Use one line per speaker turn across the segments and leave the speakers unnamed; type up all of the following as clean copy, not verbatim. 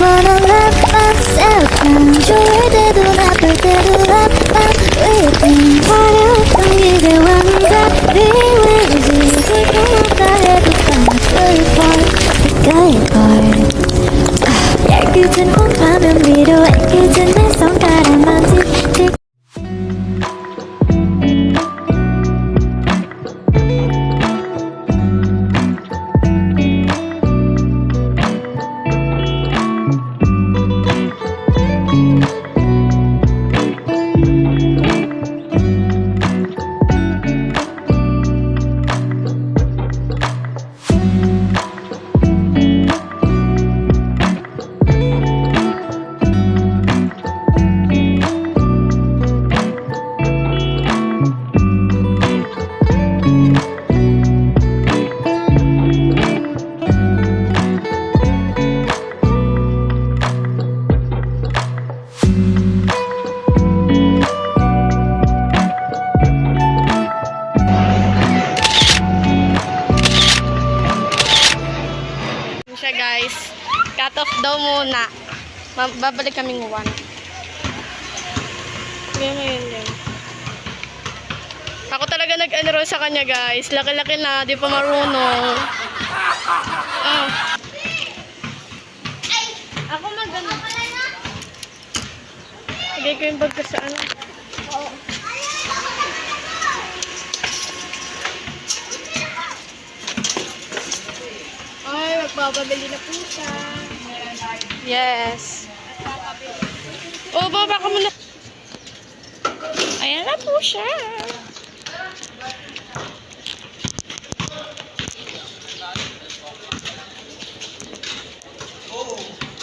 wanna love myself 난 좋을 때도 나쁠 때도 love my everything 화려했던 기대와 달리 왜지 슬픔없다 해도 find 빛깔의 걸 얇게진 옷하면 위로 애꿎은 내 손가락 만지지
siya guys. Cut off daw muna. Babalik kaming 1. Ganyan. Ako talaga nag-enroll sa kanya guys. Laki-laki na, di pa marunong. Ako mag-ano. Lagay ko yung bag ko sa ano. Ay, magpapabili na po siya. Yes. Oh, baba ka muna. Ayan na po siya.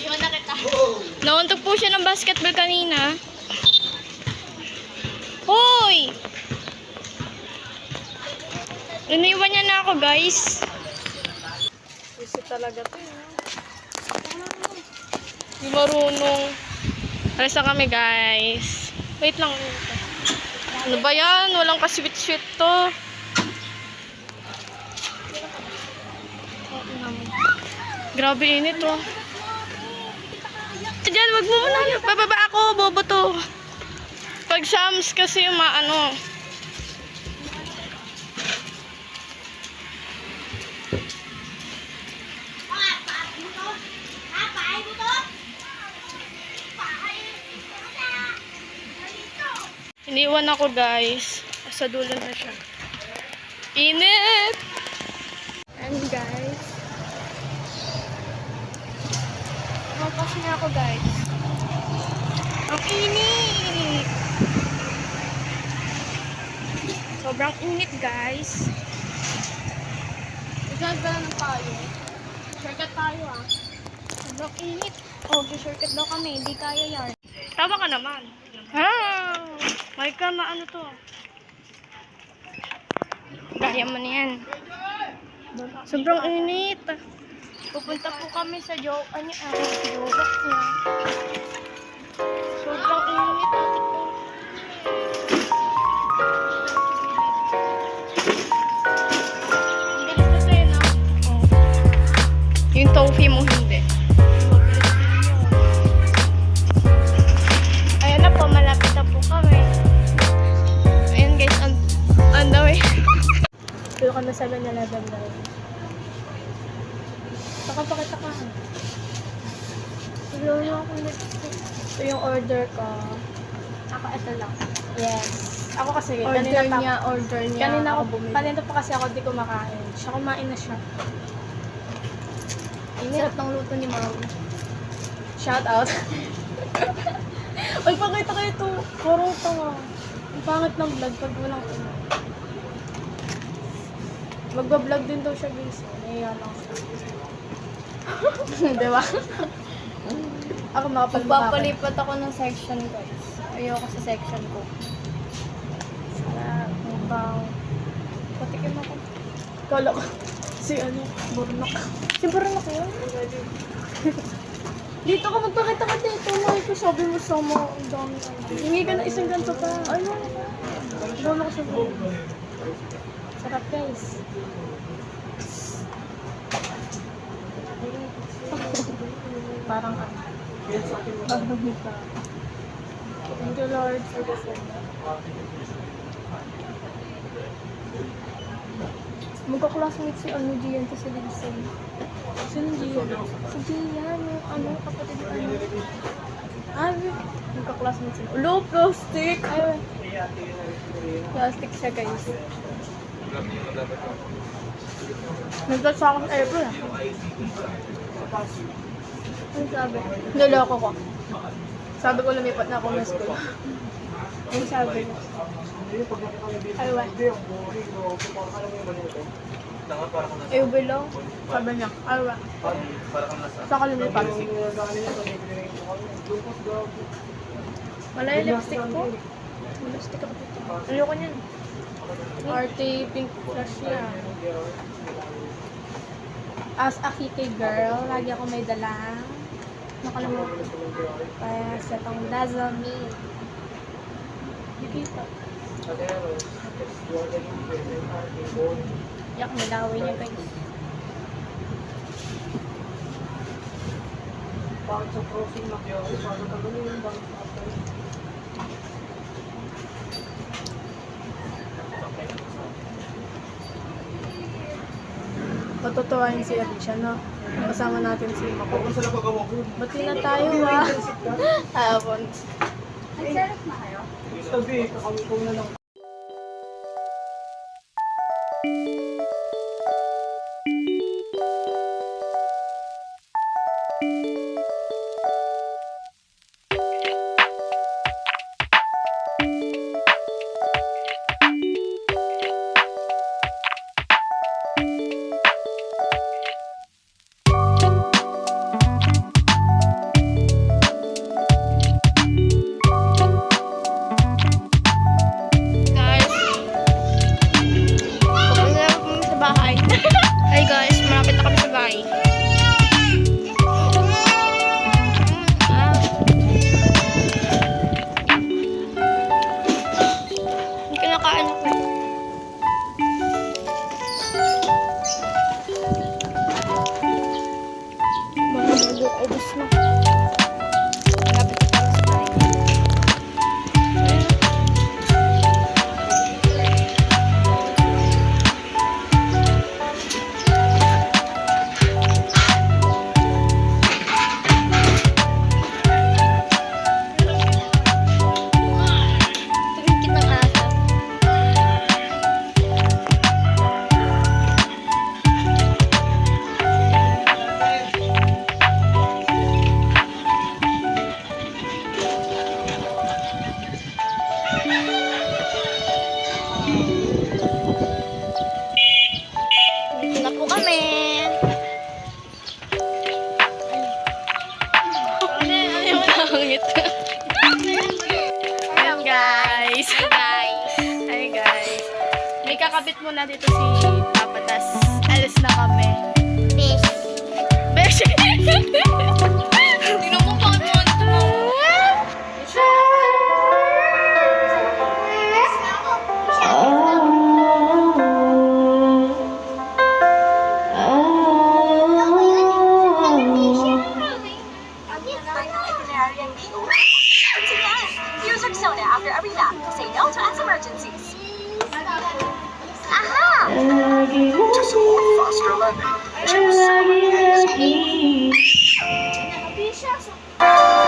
Iwan na kita. Nauntog po siya ng basketball kanina. Hoy! Iniwan niya na ako, guys. Kasi talaga to, Di marunong. Alis na kami, guys. Wait lang. Ano ba yan? Walang ka-sweet-sweet to. Grabe init, oh. Diyan, wag mo muna. Bababa ako, bobo to. Pag Shams kasi maano. Iniwan ako guys. Sa dulo na siya. Init! And guys. Mapas na ako guys. Ang init! Sobrang init guys. Nagagala ng tayo. Shortcut tayo ah. Sobrang init. Oh, shortcut daw kami. Hindi kaya yan. Tawa ka naman. May ka maano to. Kaya mo na yan. Sobrang init. Pupunta po kami sa yoga niya. Sobrang init. Ang bilis kasi na. Oh. Yung toffee mo hindi. Ayan na po, malapit na po kami. Ayan guys, on the way. Dito kami sa 7-Eleven guys. Pakita ka. Siguro ako lipstick. Ito yung order ko. Ako ito lang. Yes. Ako kasi, order niya. Kanina pa kasi ako di kumakain. Siya kumain na siya. Sarap ng luto ni Mom. Shout out. Ay, pakita kayo ito. Kurong tanga. Ang pangit ng vlog pag walang ina. Magbablog din daw siya guys. Nahiya lang siya. Diba? Ako
Magpapalipat ako ng section guys. Ayoko sa section ko.
Sarap. Bang. Patikim ako. Kala ko. Si ano? Burnak. Si Burnak yun? Dito ka, magpakita ka dito. May ko sabi mo sa mga ang dami. Hingi ka na isang ganito pa. Ano? Doon ako sa buhay. Sarap guys. Parang ano. Thank you, Lord, for this one. Magka-classmate si ano, Gian, sa Ligsay. Sino Gian? Si Gian, yung ano, kapatid ko. Ay, magka-classmate sila. Ulo, plastic! Ay, plastic siya, guys. Nag-touch ako sa airport, ah. Ano sabi? Niloko ko. Sabi ko, lumipat na ako ng school. Ano sabi niya? Aywa. Aywa below. Sabi niya, aywa. Saan ka lumipat? Wala yung lipstick ko. May lipstick ako dito. Ayoko niyan. Arte pink flush yan. As a kiki girl, lagi ako may dala. Nakalimutan. Kaya sa tong dazzle me. Nakita. Yak, may laway niya guys. Patutuwain si Alicia, no? Kasama natin si Mako. Bati na tayo, ha? Hapon.
Nag-serve na kayo?
Sabi, kakawin ko na lang.
Hey guys, malapit na kami sa bahay. Hindi kinakain ako. Mga bago, ubos na. Malapit na kami sa bahay. Tingkit ng asa. Dito na po kami. Pangit. Ayan guys. Hi guys. May kakabit muna dito si Papa, tas alis na kami. Besh. Tingnan mo pa mo.
Use Rexona after every nap. Say no to emergencies. Aha!
To support faster landing, choose 7
Thank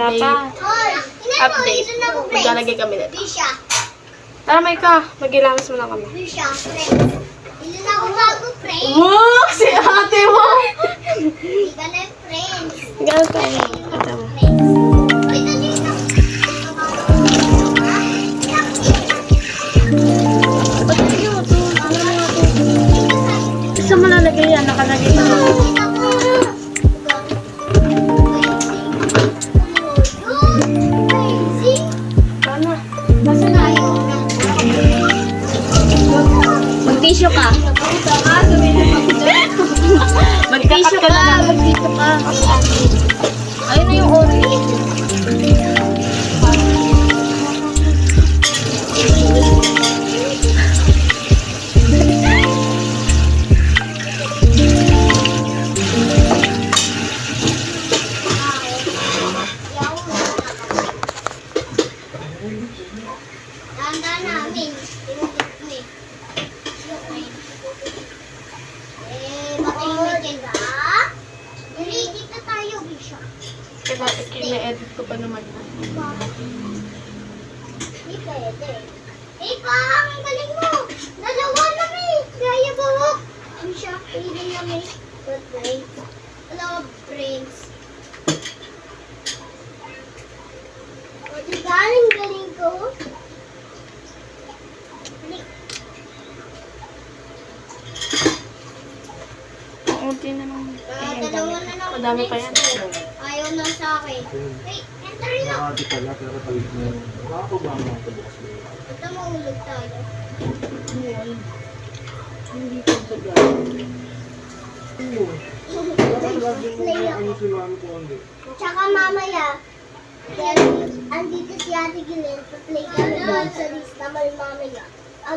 Wala pa. Update. Maglalagay kami nito. Tara, Maika. Mag-ilamos muna kami.
Ilan ako bago, friends?
Wow! Si ate mo!
Iba na yung friends.
Gano'n tayo. Ito mo.
Uy, dali na.
Saan mo lalagay yan? Nakalagay na. Ano?
Basta na yun.
Mag-tissue ka.
Magkakat ka na lang.
Mag-tissue ka. Ayun na yung orange.
Tanda namin. Tinutupit mo eh. Bakit yung ba? Ready na tayo, Bisha.
Kaya ina-edit ko pa naman.
Hindi pwede. Pang! Ang galing mo! Dalawa na may! Gaya ba mo? Bisha, pili na may good brains. Hello, brains. O, diba? Ang galing ko?
Unti na lang.
Dalawa na lang.
Madami pa yan.
Ayaw na sa akin. Hey, enter na.
Nakati pala, pero talit na yun. Nakakabang mga kabukas mo.
Ito maulog tayo.
Hindi ko sa gano'n.
Play ako.
Ano si mami ko hindi?
Tsaka mamaya, andito si Ate Gillen, pa-play kami doon sa lista mo mamaya.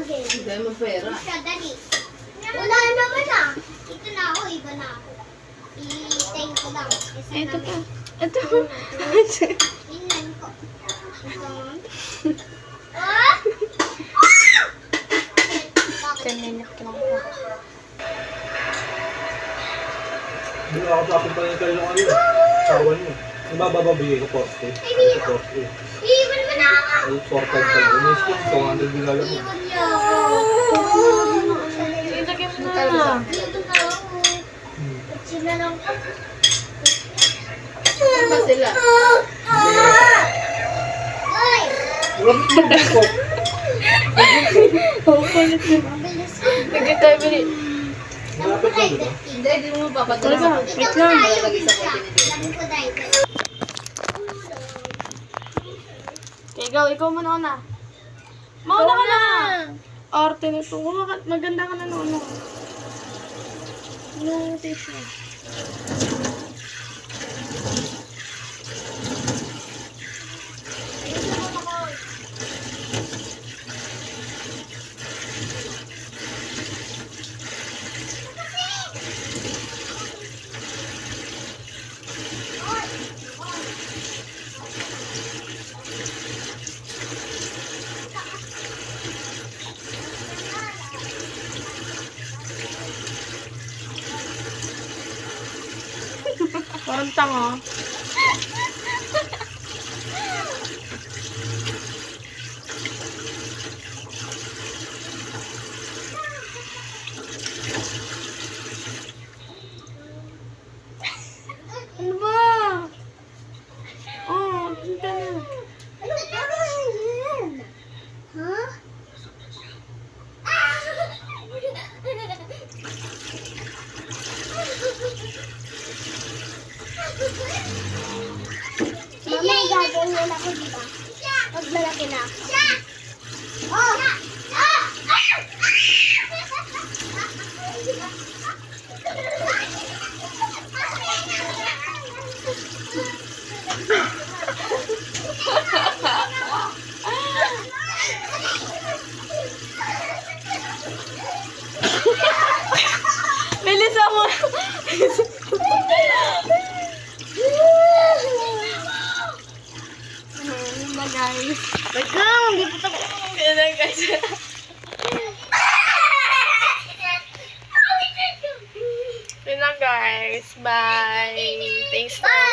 Okay. Hindi mo pera. Siya, dali. Wala naman ah. Ito na ako, iba na ako. I-thank ko lang.
Ito pa. Ito.
Tingnan ko. Ah!
10 minutes lang po.
Hindi ako tapos pa yung kayo ano. Sawan mo. Yung babababigay ko poste. Poste.
Iwan mo na ako.
Ay, portal pa yun. May skin, 200 bigala mo.
Iwan niya ako.
Ilagay mo na.
Dito na ako. At sila lang ko.
Saan ba sila?
Ay!
Grabe ko.
Mabilis ko.
Lagay tayo bili.
Malapit na dito.
Hindi, di mo papadala.
Talaga, wait lang.
Lalagay sa container.
Sabi ko dahil.
Okay, go. Ikaw muna una. Mauna ka na. Arte na ito. Maganda ka na ano. No, tissue. Parang tanga. Ano ba? Oh, tingnan na.
Ano ba yan? Ha? Mamaya gagawin ako, di ba? Pag malaki na ako. Oh!
Bilisan mo. Ano na guys?
Wait lang, hindi po tapos.
Ano na guys? Yun na guys. Bye. Thanks for